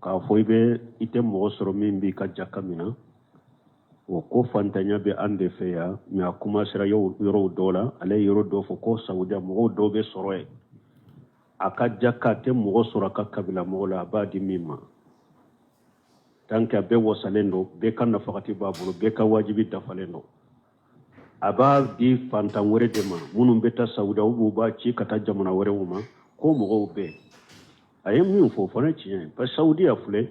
k'a fɔ i bɛ i tɛ mɔgɔ sɔrɔ min b'i ka jaka minɛ o ko fantanya bɛ an de fɛ yan mais a commencera yɔrɔw dɔw la ale ye yɔrɔ dɔw fɔ ko Saudiya mɔgɔw dɔw bɛ sɔrɔ yen a ka jaka a tɛ mɔgɔ sɔrɔ a ka kabila mɔgɔ la a b'a di min ma tant que a bɛɛ wasalen don bɛɛ ka nafakati b'a bolo bɛɛ ka wajibi dafalen don a b'a di fantan wɛrɛ de ma minnu bɛ taa Saudiya u b'a ci ka taa jamana wɛrɛw ma ko mɔgɔw bɛɛ a ye min fɔ o fana tiɲɛ ye parce que Saudiya filɛ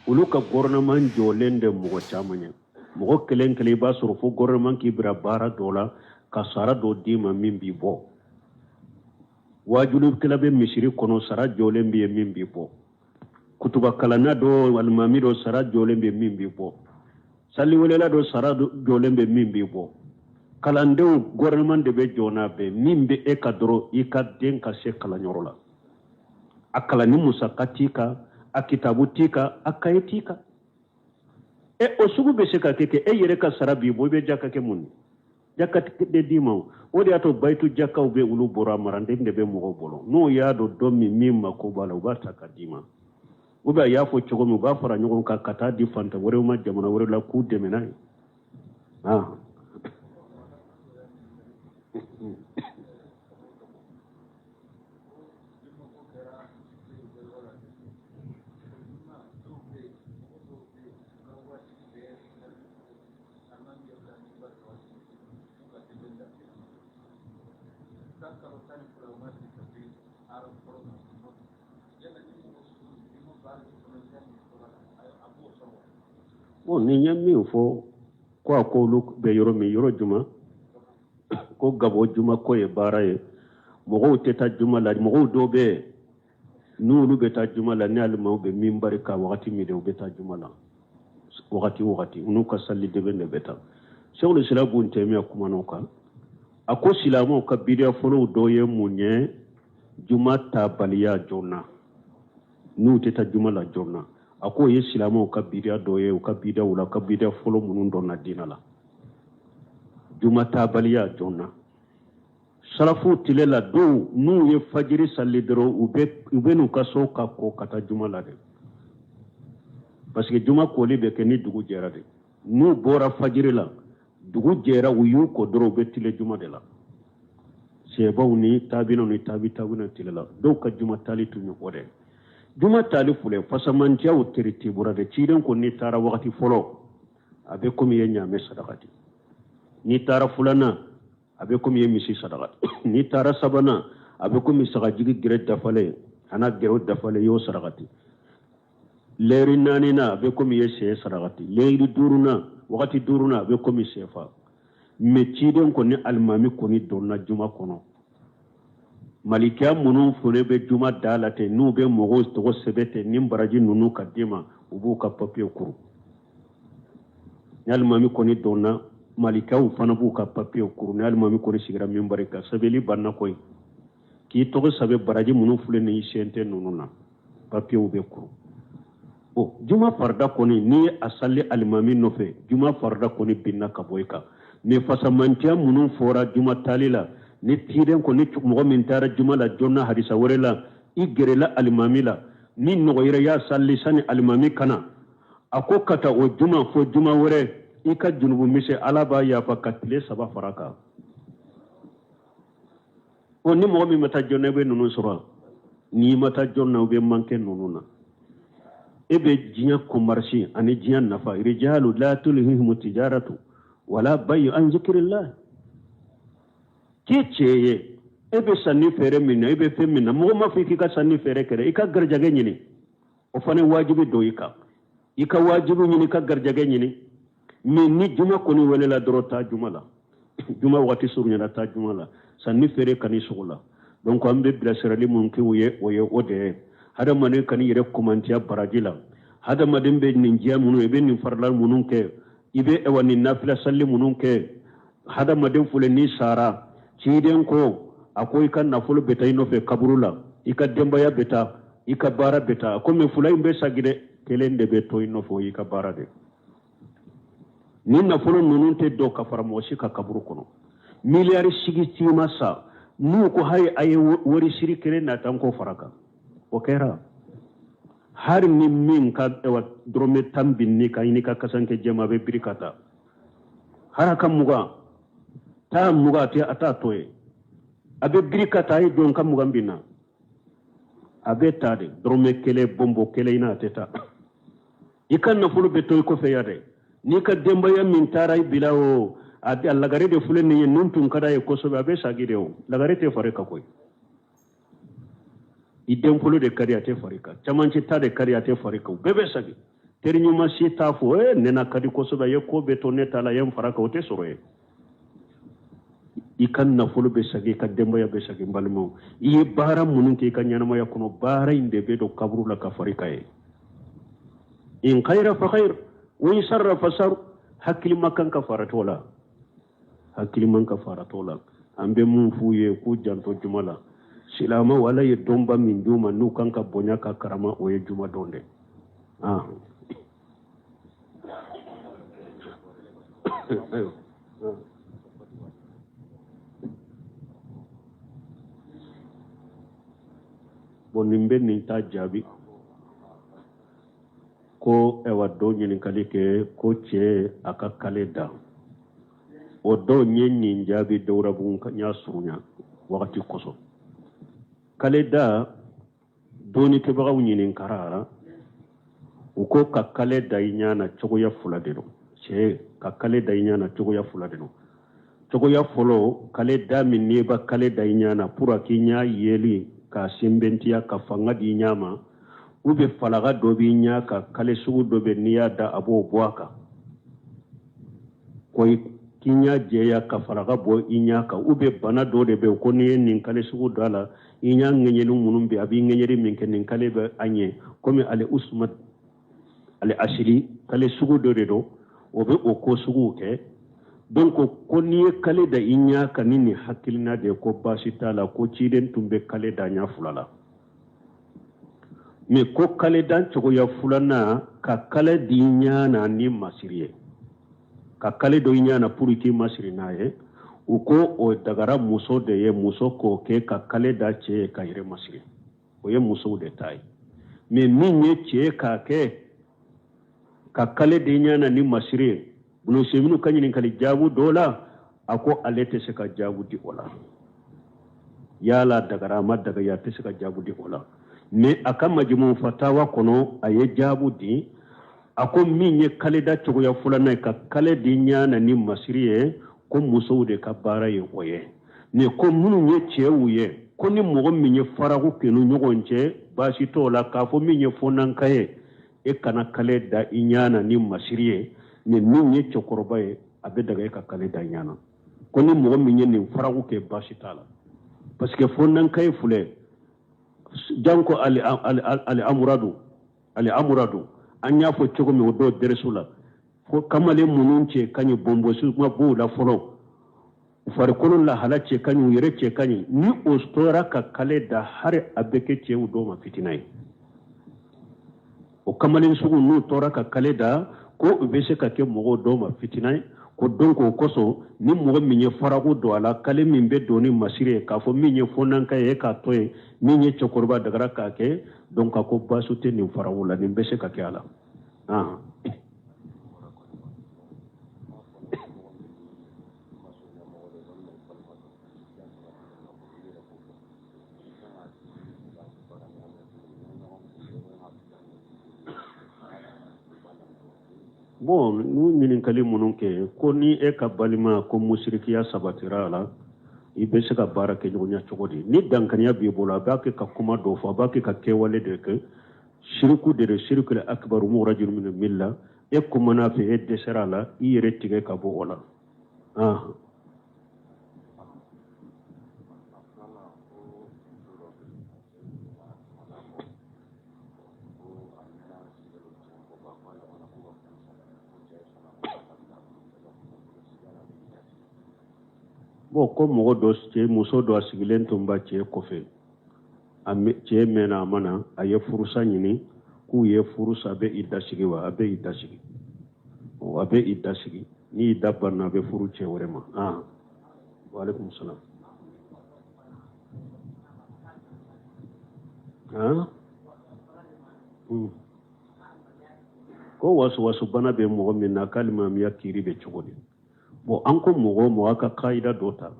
olu ka gouvernement jɔlen de mɔgɔ caman ye mɔgɔ kelen kelen i b'a sɔrɔ fo gouvernement k'i bila baara dɔ la ka sara dɔ d'i ma min b'i bɔ wajulikɛla bɛ misiri kɔnɔ sara jɔlen bɛ yen min b'i bɔ kutubakalana dɔ alimami dɔ sara jɔlen bɛ min b'i bɔ saliwelela dɔ sara jɔlen bɛ min b'i bɔ kalandenw gouvernement de bɛ jɔ n'a bɛɛ min bɛ e ka dɔrɔn i ka den ka se kalanyɔrɔ la a kalanni musaka t'i kan a kitabu t'i kan a kaye t'i kan o sugu bɛ se ka kɛ e yɛrɛ ka sara b'i bɔ i bɛ jaka kɛ mun jaka de d'i ma o de y'a to bayitu jakaw bɛ olu bɔra maranden de bɛ mɔgɔw bolo n'o y'a dɔn dɔ min mako b'a la u b'a ta ka d'i ma ou bien a y'a fɔ cogo min u b'a fara ɲɔgɔn kan ka taa di fantan wɛrɛw ma jamana wɛrɛ la k'u dɛmɛ n'a ye bon ni ɲɛ min fɔ ko a ko olu bɛ yɔrɔ min yɔrɔ juma ko Gabo juma ko ye baara ye mɔgɔw tɛ taa juma la mɔgɔw dɔw bɛ yen n'olu bɛ taa juma la ni alimaw bɛ min bari ka wagati min de u bɛ taa juma la wagati n'u ka sali de bɛ taa Sɛkul Islam Ibn Taymiya kumana o kan a ko silamɛw ka bidiya fɔlɔw dɔw ye mun ye juma tabaliya joona n'u tɛ taa juma la joona a ko ye silamɛw ka bidiya dɔw ye u ka bidiyaw la ka bidiya fɔlɔ minnu dɔnna diina la juma tabaliya joona salafu tile la dɔw n'u ye fajiri sali dɔrɔn u bɛ n'u ka so ka ko ka taa juma la de parce que juma koli bɛ kɛ ni dugu jɛra de n'u bɔra fajiri la dugu jɛra u y'u ko dɔrɔn u bɛ tile juma de la sɛbaw ni taabinaw ni taabina tile la dɔw ka juma tali tun ye o de juma tali filɛ fasamantiyaw teriti bɔra de ciden ko n'i taara wagati fɔlɔ a bɛ komi i ye ɲaamɛ sadakati n'i taara filanan a bɛ komi i ye misi sadakati n'i taara sabanan a bɛ komi sagajigi gɛrɛ dafalen a n'a gɛrɛw dafalen i y'o sadakati lɛri naaninan a bɛ komi i ye sɛ sadakati lɛri duurunan wagati duurunan a bɛ komi sɛfa mais ciden kɔni alimami kɔni donna juma kɔnɔ malikiya minnu fɔlen bɛ juma da la ten n'u bɛ mɔgɔw tɔgɔ sɛbɛn ten ni baraji ninnu ka d'i ma u b'u ka papiye kuru ni alimami kɔni donna malikiyaw fana b'u ka papiye kuru ni alimami kɔni sigira min bari kan sɛbɛnli banna koyi k'i tɔgɔ sɛbɛn baraji minnu filɛ nin i sen tɛ ninnu na papiyew bɛ kuru juma farida kɔni n'i ye a sali alimami nɔfɛ juma farida kɔni binna ka bɔ i kan mais fasamantiya minnu fɔra juma tali la ni tiden kɔni mɔgɔ min taara juma la joona hadisa wɛrɛ la i gɛrɛla alimami la ni nɔgɔyira y'a sali sani alimami kana a ko ka taa o juma fo juma wɛrɛ i ka junubu mise ala b'a yafa ka tile 3 fara kan ni mɔgɔ min ma taa joona i bɛ ninnu sɔrɔ n'i ma taa joona u bɛ manqué ninnu na e bɛ diɲɛ commerce ani diɲɛ nafa rijalu la tulhihim tijaratu wala bay'u an zikrillah k'i cɛ ye e bɛ sanni feere min na e bɛ fɛn min na mɔgɔ ma fɔ k'i ka sanni feere kɛ i ka garijɛgɛ ɲini o fana wajibi don i kan i ka wajibi ɲini ka garijɛgɛ ɲini mais ni juma kɔni welela dɔrɔn taa juma la juma waati surunyana taa juma la sanni feere kan'i sugu la donc an bɛ bilasirali mun kɛ o ye o de ye hadamaden kan'i yɛrɛ komantiya baraji la hadamaden bɛ nin diya minnu i bɛ nin farila minnu kɛ i bɛ nin nafila sali minnu kɛ hadamaden filɛ n'i sara ciden ko a ko i ka nafolo bɛ taa i nɔfɛ kaburu la i ka denbaya bɛ taa i ka baara bɛ taa ko mais fula in bɛ sagi dɛ kelen de bɛ to i nɔfɛ o y'i ka baara de ni nafolo ninnu tɛ dɔn ka fara mɔgɔ si ka kaburu kɔnɔ miliyari sigi t'i ma sa n'u ko hayi a ye wari siri kelen nata n ko fara kan o kɛra har ni min ka ewa drome tambinni ka ini ka kasanke jema be birikata haraka muga ta muga te ata toye abe birikata yi don kam muga mbina abe tade drome kele bombo kele ina teta ikan na fulu be toy ko fe yade ni ka demba ya min taray bilawo ati allagare de fulen ni nuntun kada e koso be abe sagide o lagare te fare ka koy idem fulu de kariyate farika chamanci ta de kariyate farika bebe sagi teri nyuma si tafo nena kadi koso be ko be to neta la yam faraka o te soroye ikan na fulu be sagi ka demba ya be sagi mbalmo i bara munun ke kan nyana ya kuno bara inde be do kabru la ka farika e in khaira fa khair wa in sharra fa shar hakil makan ka faratola hakil man ka faratola ambe mun fuye ku janto jumala silama wala ye domba min duma nu kanka bonya ka karama o ye juma donde bonimbe ni ta jabi ko ewa do nyin kalike ko che aka kaleda o do nyin jabi dawra bun nya sunya wakati koso kaleda doni ke bagaw nyinin karara uko ka kaleda inyana chogo ya fuladeno che ka kaleda inyana chogo ya fuladeno chogo ya folo kaleda min ne ba kaleda inyana pura kinya yeli ka sembentia ka fanga di nyama ube falaga dobi nya ka kale sugu dobe niya da abo boaka koy kinya jeya ka falaga bo inya ka ube bana do de be ko ni nin kale sugu dala inya ngenyelu munum bi abi ngenyeri min ken kale be anye comme ale usmat ale ashiri kale sugu do de do obe o ko sugu ke donc ko ni kale da inya ka nini hakilna de ko basitala ko ciden tumbe kale da nya fulala me ko kale dan chogo ya fulana ka kale di nya na ni masiriye ka kale do inya na puriti masiri naye uko o dagara muso de ye muso ko ke ka kale da che ka ire masiri o ye muso de tai me minye che ka ke ka kale de nya na ni masiri buno seminu kanyin kali jabu dola ako alete se ka jabu di ola yala dagara ma daga ya te se ka jabu di ola me aka majmu fatawa kono aye jabu di ako minye kale da chogo ya fulana ka kale di nya na ni masiri ko muso de ka bara ye oye ne ko munu nye chewuye ko ni mo minye faragu kenu nyogonche bashi tola ka fo minye fonan kaye e kana kale da inyana ni masiri ne minye chokorobaye abe daga ka kale da inyana ko ni mo minye ni faragu ke bashi tala parce que fonan kaye fule janko ali amuradu anya fo chogo mi do deresula ko kamale mununce kanyi bombo su ma bu la folo farkolon la halace kanyi yere ce kanyi ni ostora ka kale da har abeke ce u do ma fitinai o kamale su nu tora ka kale da ko ubese ka ke mo do ma fitinai ko donko koso ni mo minye farago do ala kale min be doni masire ka fo minye fonan ka e ka toy minye chokorba daga ka ke donc ko basute ni farago la ni bese ka ke ala bon nu ñinin kali munun ke ko ni e ka balima ko musrikiya sabatira la i be se ka baara kɛ ɲɔgɔnya cogo di ni dankaniya b'i bolo a b'a kɛ ka kuma dɔ fɔ a b'a kɛ ka kɛwale de kɛ shirku de shirku akbar murajul min milla e kumana fɛ e dɛsɛra la i yɛrɛ tigɛ ka bɔ o la bon ko mɔgɔ dɔ cɛ muso dɔ sigilen tun b'a cɛ kɔfɛ cɛ mɛnna a mana a ye furusa ɲini k'u ye furusa a bɛ i dasigi wa a bɛ i dasigi a bɛ i dasigi ni i da banna a bɛ furu cɛ wɛrɛ ma waaleykum salaam ko wasu bana be mogo min na kalimamiya kiri be cogodi bo an ko mogo aka qaida dota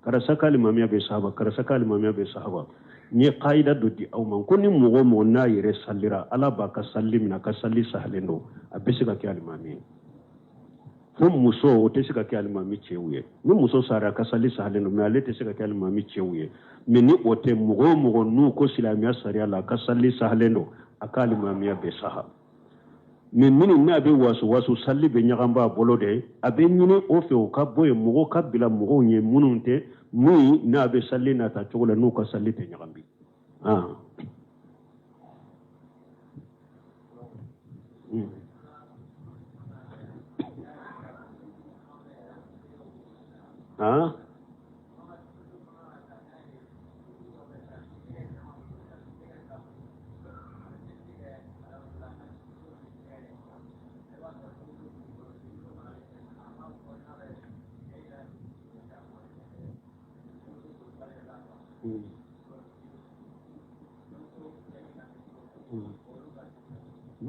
kara sa kalimamiya be sahaba ni qaida do di aw man ko ni mogo na yere sallira ala ba ka sallimina ka salli sahlendo abesiga kalimamiya fo muso o te se ka kɛ alimami cɛw ye ni muso sara ka sali sahalen don mais ale te se ka kɛ alimami cɛw ye mais ni o tɛ mɔgɔ o mɔgɔ n'u ko silamɛya sariya la ka sali sahalen don a ka alimamiya bɛ saha mais minnu n'a bɛ wasu sali bɛ ɲagan b'a bolo de a bɛ ɲini o fɛ o ka bɔ yen mɔgɔ ka bila mɔgɔw ye minnu tɛ mun n'a bɛ sali nata cogo la n'u ka sali tɛ ɲagan bi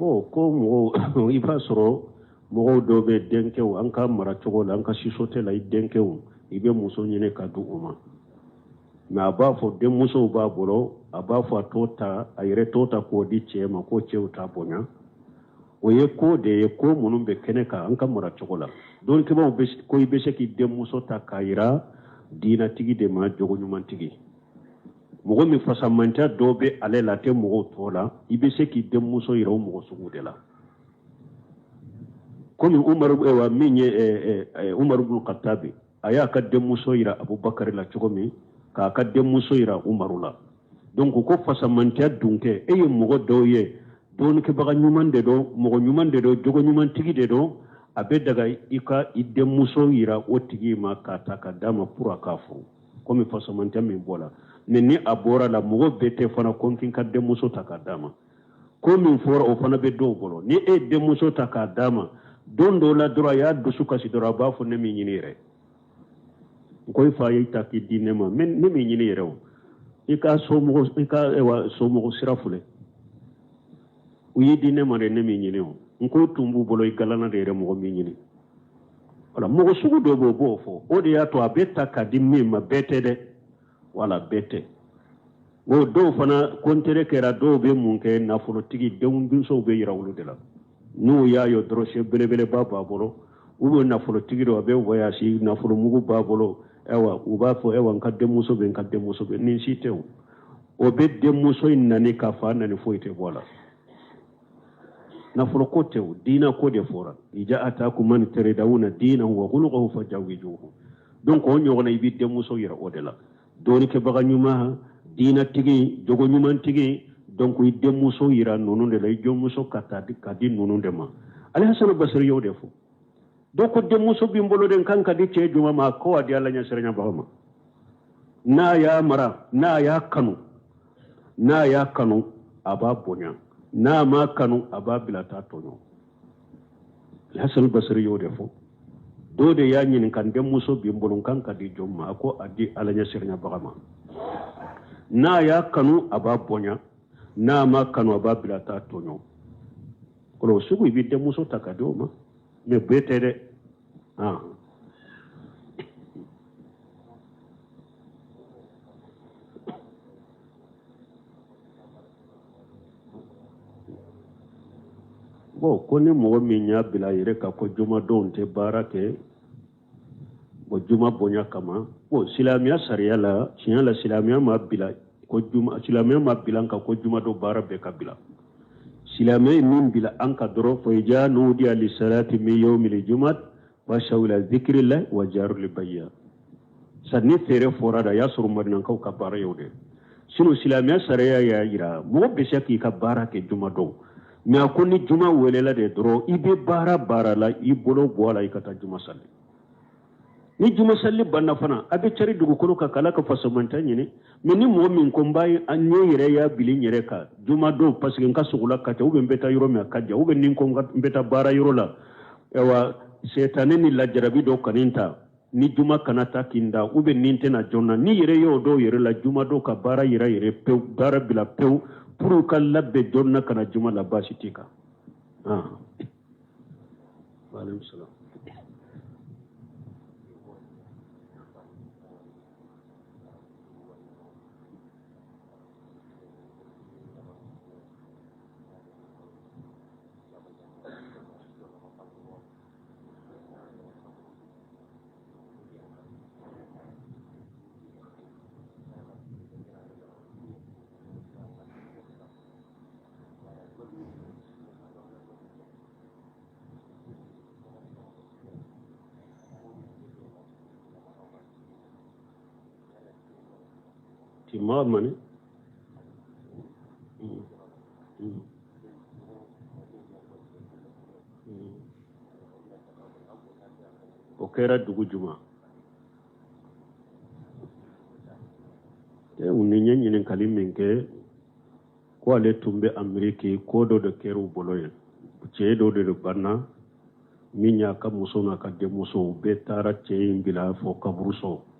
bon ko mɔgɔw i b'a sɔrɔ mɔgɔw dɔw bɛ denkɛw an ka mara cogo la an ka sisote la i denkɛw i bɛ muso ɲini ka di u ma mais a b'a fɔ denmusow b'a bolo a b'a fɔ a yɛrɛ t'o ta k'o di cɛ ma ko cɛw t'a bonya o ye ko de ye ko minnu bɛ kɛnɛ kan an ka mara cogo la dɔnnikɛbaw ko i bɛ se k'i denmuso ta k'a yira diinatigi de ma jogo ɲumantigi mɔgɔ min fasamantiya dɔw bɛ ale la a tɛ mɔgɔw tɔ la i bɛ se k'i denmuso yira o mɔgɔ sugu de la komi min ye Umaru ibn Khattabi a y'a ka denmuso yira Abubakar la cogo min k'a ka denmuso yira Umaru la donc ko fasamantiya dun kɛ e ye mɔgɔ dɔw ye dɔɔnikɛbaga ɲuman de don mɔgɔ ɲuman de don jogo ɲumantigi de don a bɛ daga i ka i denmuso yira o tigi ma k'a ta ka d'a ma pour a k'a furu komi fasamantiya min bɔ la mais ni a bɔra la mɔgɔ bɛɛ tɛ fana ko n k'i ka denmuso ta k'a d'a ma ko min fɔra o fana bɛ dɔw bolo ni e denmuso ta k'a d'a ma don dɔw la dɔrɔn a y'a dusu kasi dɔrɔn a b'a fɔ ne min ɲini yɛrɛ ko i fa y'i ta k'i di ne ma ne min ɲini yɛrɛ o i ka somɔgɔ sira filɛ u y'i di ne ma de ne min ɲini o n ko tun b'u bolo i galana de yɛrɛ mɔgɔ min ɲini wala mɔgɔ sugu dɔ b'o fɔ o de y'a to a bɛ ta k'a di min ma bɛɛ tɛ dɛ wala bɛɛ tɛ o dɔw fana kɔntere kɛra dɔw bɛ mun kɛ nafolotigi denmusow bɛ yira olu de la n'u y'a ye dɔrɔn se belebeleba b'a bolo u bɛ nafolotigi dɔ a bɛ voyage nafolomugu b'a bolo u b'a fɔ n ka denmuso bɛ nin si tɛ o bɛ denmuso in nani k'a fɔ a nani foyi tɛ bɔ a la nafolo ko tɛ o diina ko de fɔra ija ataakum man taridawna diinahu wa khuluquhu fajawwijuhu donc o ɲɔgɔnna i bɛ denmuso yira o de la dɔɔnikɛbaga ɲuman diinatigi jogo ɲumantigi donc i denmuso yira ninnu de la i jɔnmuso ka di ninnu de ma ale Hasanu Basiri y'o de fɔ dɔw ko denmuso bɛ n bolo de n kan ka di cɛ juma ma ko a di Ala ɲɛsiranɲɛbaga ma n'a y'a mara n'a y'a kanu a b'a bonya n'a ma kanu a b'a bila t'a tɔɲɔ Hasanu Basiri y'o de fɔ dɔw de y'a ɲininka n denmuso bɛ n bolo n kan ka di jɔn ma a ko a di Ala ɲɛsiranɲɛbaga ma n'a y'a kanu a b'a bonya n'a ma kanu a b'a bila t'a tɔɲɔ o sugu i bɛ denmuso ta ka di o ma mais bɛɛ tɛ dɛ bon ko ni mɔgɔ min y'a bila a yɛrɛ kan ko jumadenw tɛ baara kɛ bon juma bonya kama bon silamɛya sariya la tiɲɛ la silamɛya ma bila an kan ko jumadon baara bɛɛ ka bila silamɛya ye min bila an kan dɔrɔn fa iza nudiya lissalati min yawmil jumu'at fashaw ila dhikrillah wa jarul bayya sanni feere fɔra da y'a sɔrɔ marinakaw ka baara y'o de sinon silamɛya sariya y'a yira mɔgɔ bɛ se k'i ka baara kɛ jumadon mais a ko ni juma welela de dɔrɔn i bɛ baara la i bolo bɔ a la i ka taa juma sali ni juma sali banna fana a bɛ cari dugukolo kan k'Ala ka fasamantiya ɲini mais ni mɔgɔ min ko n yɛrɛ y'a bili n yɛrɛ kan jumadon parce que n ka sogula ka ca n bɛ taa yɔrɔ min a ka jan ni n ko n bɛ taa baara yɔrɔ la sɛtanɛ ni lajarabi dɔ kɔni ta ni juma kana taa k'i da ni n tɛna jɔn na ni yɛrɛ y'o dɔw yɛrɛ la jumadon ka baara yira yɛrɛ pewu baara bila pewu pour ka labbe donna kana juma la basi tika wa alaykum salam timma mane o kera dugu juma te unni ñañinen kalim min ke ko ale tumbe amerike ko do de keru boloyen ce do de banna minya ka muso na ka de muso be tara ce mbila fo kabruso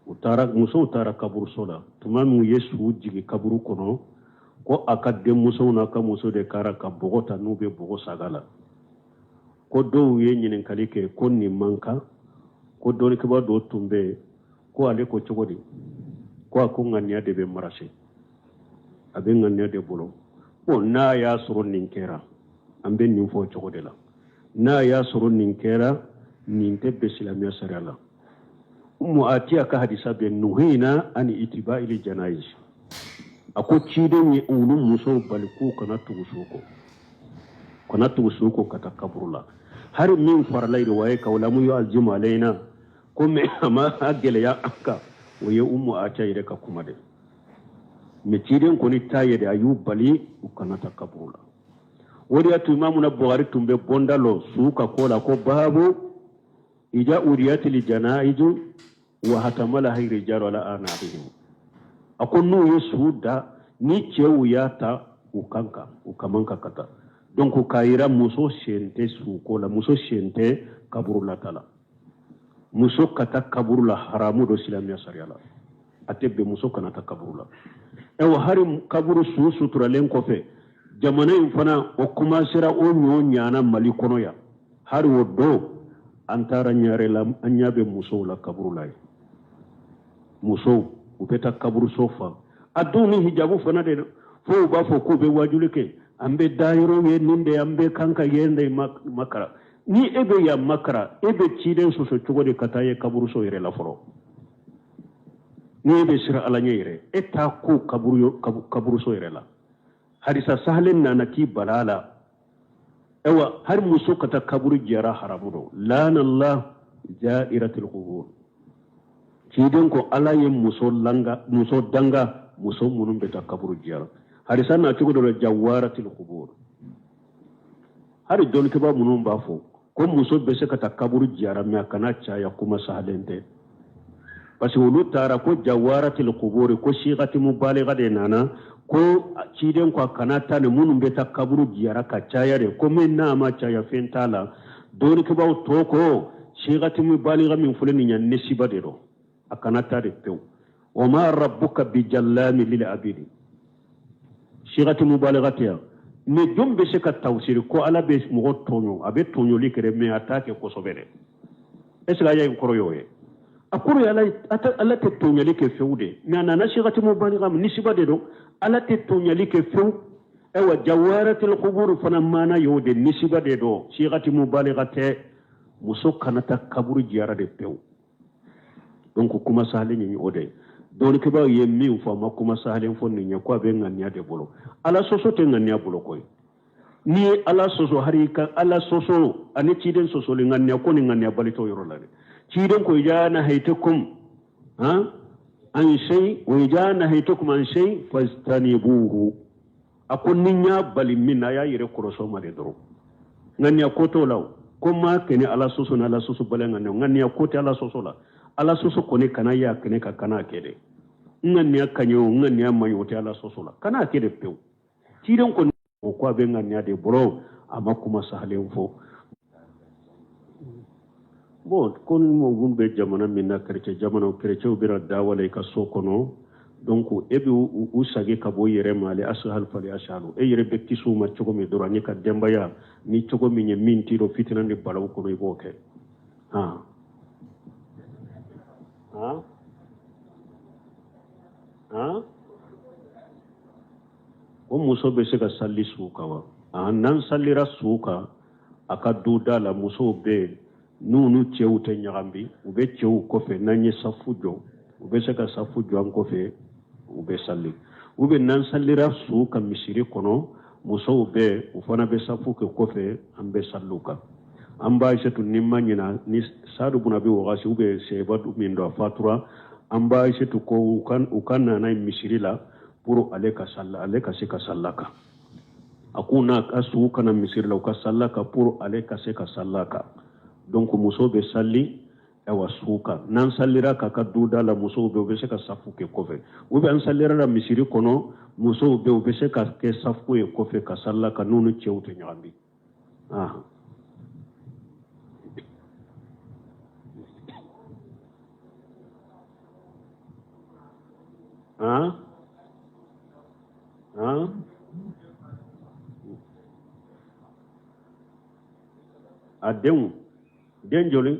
utara muso utara kabruso la tuma mu yesu jigi kaburu kono ko aka de muso na ka muso de kara ka bogota nube bogo sagala ko do ye ñinen kalike ko ni manka ko do ni ba do tumbe ko ale ko cogodi ko ko ngania de be marase abe ngania de bolo ko na ya soro nin kera ambe nin fo cogode la na ya soro nin kera nin te be silamiya sarala atiya ka hadisa be nuhina ani itiba ili janaiz ako cide ni ulu muso baliku kana tugusuko kata kaburula har min farlai riwaye kawla mu yu'aljimu alaina ko me ama agele ya aka waye atiya ire ka kuma de me ciden ko ni taye de ayu bali kana ta kaburula wodi atu imamu na buhari tumbe bondalo suka kola ko babu ija uriyatil janaizu wa hatamala hayri jaro ala anabihim akonu yesuda ni cewu yata ukamanka kata donc kayira muso shente suko la muso shente kaburula tala muso kata kaburula haramu do silamiya sariala atebe muso kana ta kaburula ewa hari kaburu suturalen kofe jamana infana o kuma sira o nyana mali kono ya hari wo do antara nyare la anyabe muso la kaburula muso upeta kaburu sofa aduni hijabu fana de fo ba fo ko be wajulike ambe dairo ye ninde ambe kanka yende makara ni ebe ya makara ebe ciden soso chogode kataye kaburu so yere la foro ni ebe sira alanya yere eta ko kaburu so yere la hadisa sahlen nanaki balala ewa har muso kata kaburu jara haramudo lana allah jairatul qubur ciden ko alaye muso danga muso munum beta kaburu jara hadisa na chugo do jawaratul qubur hari don ke ba munum ba fo ko muso be se kata kaburu jara me kana chaya kuma sahlente parce que tara ko jawaratul qubur ko shigati mubaligha de nana ko ciden ko kana tane munum beta kaburu jara ka chaya de ko men na ma chaya fentala don ke ba to ko shigati mubaligha min fulani nya nesiba de do akana tare pew wa ma rabbuka bijallami lil abidi shigati mubalaghatiya me jombe se ka tawsir ko ala be mo tonyo abe tonyo likere me atake ko sobere esla ya ko royoye akuru ala te tonyo like fewde me anana shigati mubalagha nisiba de do ala te tonyo like few ewa jawaratul qubur fana mana yode nisiba de do shigati mubalaghate muso kanata kaburu jiara de pew donc kuma sahalen ni ode don ke ba yemmi ufo ma kuma sahalen fonni nya ko be ngania de bolo ala soso te ngania bolo koy ni ala soso harika ala soso ani ciden soso le ngania ko ni ngania balito yoro la de ciden ko jana haytukum an shay wa jana haytukum an shay fastanibuhu akon ninya bali minna ya yire koroso ma de doro ngania ko to law ko ma kene ala soso na ala soso balen ngania ko te ala soso la ala soso kone kana ya kene ka kana kede ngania kanyo ngania mayote ala soso la kana kede pew tidon ko ko be ngania de bro ama kuma sahalen fo bon kon mo gumbe jamana minna kerce jamana kerce ubira dawale ka sokono donc e be u sage ka bo yere male ashal fali ashalu e yere be kisu ma cogo mi dora ni ka dembaya ni cogo mi min tiro fitina ni balaw ko no iboke ha ha ha o muso be se ka salli suka wa nan sallira suka aka duda la muso be nunu cewu te nyagambi u be cewu ko fe nanye safu jo u be se ka safu jo an ko fe u be salli u be nan sallira suka misiri kono muso be u fana be safu ko fe an be salluka an ba shetu nimma nyina ni sadu buna be wagasi u be seba du min do fatura an ba shetu ko u kan na misiri la pour ale ka salla ale ka se ka sallaka akuna kasu kana misir law ka sallaka pour ale ka se ka sallaka donc muso be salli e wa suka nan sallira ka ka duda la muso be se ka safu ke kofe u be an sallira la misiri kono muso be se ka ke safu e kofe ka sallaka nunu cewte nyambi ah ah ah adem den joli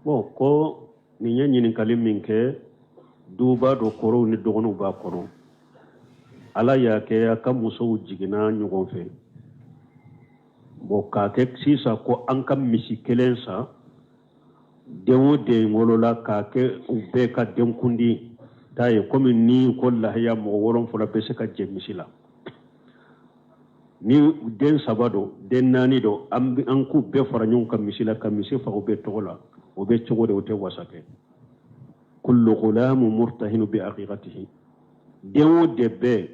bon ko ni nyanyini kalimin ke duba do koro ni dogonu ba kono ala ya ke aka muso jigina ɲɔgɔn fɛ bon k'a kɛ sisan ko an ka misi kelen sa den o den wolola k'a kɛ u bɛɛ ka denkundi ta ye komi ni ko lahiya mɔgɔ 7 bɛ se ka jɛ misi la ni den 3 do den 4 do an k'u bɛɛ fara ɲɔgɔn kan misi la ka misi faga u bɛ tɔgɔ la o bɛ cogo de o tɛ wasa kɛ kullu ghulamu murtahinu bi aqiqatihi den o de bɛɛ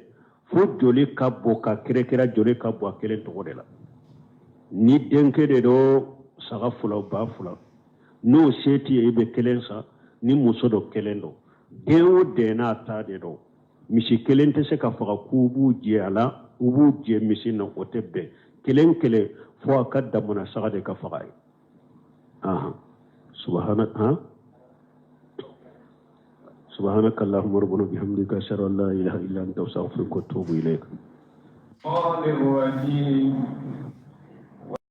fo joli ka bɔ ka kɛrɛkɛrɛ joli ka bɔ a kelen tɔgɔ de la ni denkɛ de do saga 2 ba 2 n'o se t'i ye i bɛ kelen sa ni muso dɔ kelen do den o den n'a ta de do misi kelen tɛ se ka faga k'u b'u jɛ a la u b'u jɛ misi na o tɛ bɛn kelen kelen fo a ka damana saga de ka faga ye سبحانك اللهم ربنا بحمدك أشهد أن لا إله إلا أنت أستغفرك وأتوب إليك.